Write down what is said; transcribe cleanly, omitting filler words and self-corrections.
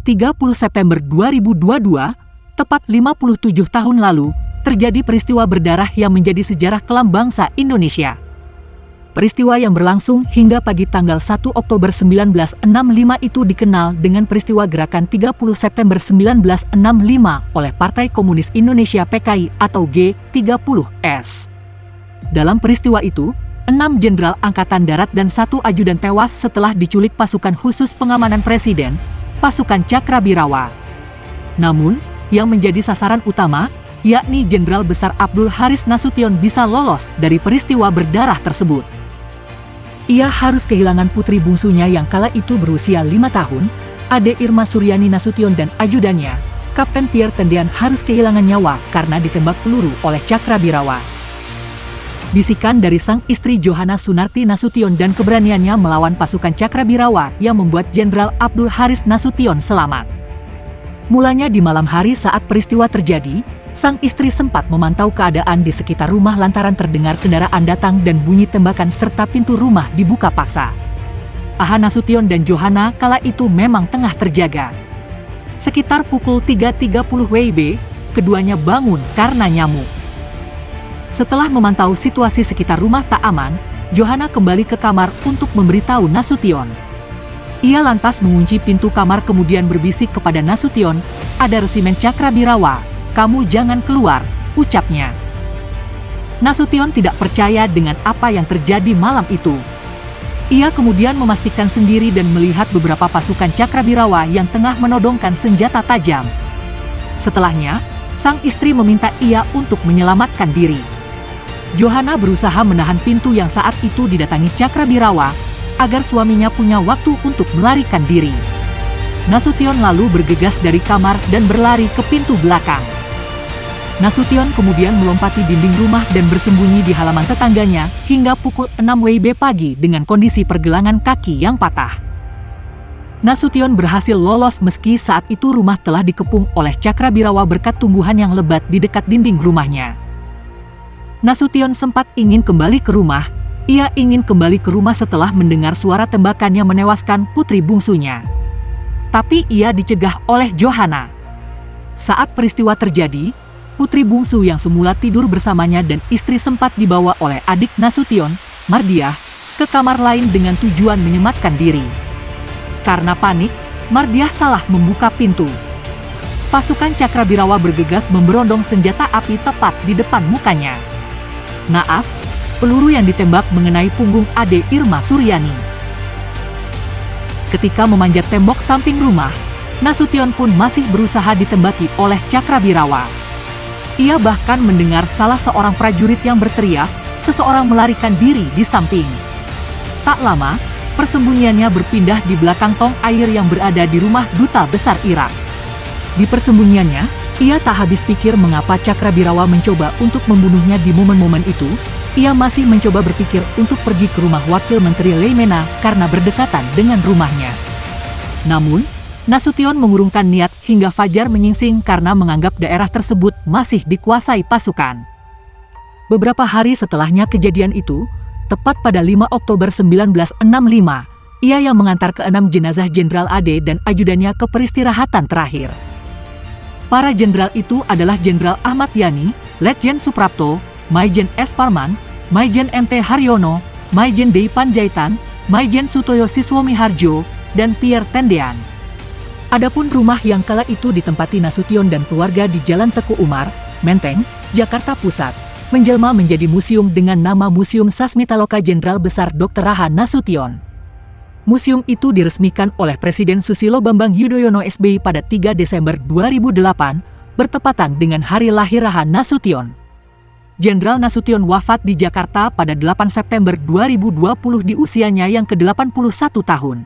30 September 2022, tepat 57 tahun lalu, terjadi peristiwa berdarah yang menjadi sejarah kelam bangsa Indonesia. Peristiwa yang berlangsung hingga pagi tanggal 1 Oktober 1965 itu dikenal dengan peristiwa Gerakan 30 September 1965 oleh Partai Komunis Indonesia PKI atau G30S. Dalam peristiwa itu, 6 jenderal angkatan darat dan 1 ajudan tewas setelah diculik pasukan khusus pengamanan presiden, pasukan Cakrabirawa. Namun, yang menjadi sasaran utama, yakni Jenderal Besar Abdul Haris Nasution bisa lolos dari peristiwa berdarah tersebut. Ia harus kehilangan putri bungsunya yang kala itu berusia 5 tahun, Ade Irma Suryani Nasution dan ajudannya, Kapten Pierre Tendean harus kehilangan nyawa karena ditembak peluru oleh Cakrabirawa. Bisikan dari sang istri Johanna Sunarti Nasution dan keberaniannya melawan pasukan Cakrabirawa yang membuat Jenderal Abdul Haris Nasution selamat. Mulanya di malam hari saat peristiwa terjadi, sang istri sempat memantau keadaan di sekitar rumah lantaran terdengar kendaraan datang dan bunyi tembakan serta pintu rumah dibuka paksa. Aha Nasution dan Johanna kala itu memang tengah terjaga. Sekitar pukul 3.30 WIB, keduanya bangun karena nyamuk. Setelah memantau situasi sekitar rumah tak aman, Johanna kembali ke kamar untuk memberitahu Nasution. Ia lantas mengunci pintu kamar kemudian berbisik kepada Nasution, "Ada resimen Cakrabirawa, kamu jangan keluar," ucapnya. Nasution tidak percaya dengan apa yang terjadi malam itu. Ia kemudian memastikan sendiri dan melihat beberapa pasukan Cakrabirawa yang tengah menodongkan senjata tajam. Setelahnya, sang istri meminta ia untuk menyelamatkan diri. Johanna berusaha menahan pintu yang saat itu didatangi Cakrabirawa, agar suaminya punya waktu untuk melarikan diri. Nasution lalu bergegas dari kamar dan berlari ke pintu belakang. Nasution kemudian melompati dinding rumah dan bersembunyi di halaman tetangganya hingga pukul 6 WIB pagi dengan kondisi pergelangan kaki yang patah. Nasution berhasil lolos meski saat itu rumah telah dikepung oleh Cakrabirawa berkat tumbuhan yang lebat di dekat dinding rumahnya. Nasution sempat ingin kembali ke rumah. Ia ingin kembali ke rumah setelah mendengar suara tembakan yang menewaskan putri bungsunya. Tapi ia dicegah oleh Johanna. Saat peristiwa terjadi, putri bungsu yang semula tidur bersamanya dan istri sempat dibawa oleh adik Nasution, Mardiah, ke kamar lain dengan tujuan menyematkan diri. Karena panik, Mardiah salah membuka pintu. Pasukan Cakrabirawa bergegas memberondong senjata api tepat di depan mukanya. Naas, peluru yang ditembak mengenai punggung Ade Irma Suryani. Ketika memanjat tembok samping rumah, Nasution pun masih berusaha ditembaki oleh Cakrabirawa. Ia bahkan mendengar salah seorang prajurit yang berteriak, seseorang melarikan diri di samping. Tak lama, persembunyiannya berpindah di belakang tong air yang berada di rumah Duta Besar Irak. Di persembunyiannya, ia tak habis pikir mengapa Cakrabirawa mencoba untuk membunuhnya di momen-momen itu. Ia masih mencoba berpikir untuk pergi ke rumah Wakil Menteri Leimena karena berdekatan dengan rumahnya. Namun, Nasution mengurungkan niat hingga fajar menyingsing karena menganggap daerah tersebut masih dikuasai pasukan. Beberapa hari setelahnya kejadian itu, tepat pada 5 Oktober 1965, ia yang mengantar ke-6 jenazah Jenderal Ade dan ajudannya ke peristirahatan terakhir. Para jenderal itu adalah Jenderal Ahmad Yani, Letjen Suprapto, Maijen S. Parman, Maijen MT Haryono, Maijen D. Panjaitan, Maijen Sutoyo Siswomiharjo, dan Pierre Tendean. Adapun rumah yang kala itu ditempati Nasution dan keluarga di Jalan Teku Umar, Menteng, Jakarta Pusat, menjelma menjadi museum dengan nama Museum Sasmitaloka Jenderal Besar Dr. Aha Nasution. Museum itu diresmikan oleh Presiden Susilo Bambang Yudhoyono SBY pada 3 Desember 2008, bertepatan dengan hari lahir Aha Nasution. Jenderal Nasution wafat di Jakarta pada 8 September 2020 di usianya yang ke-81 tahun.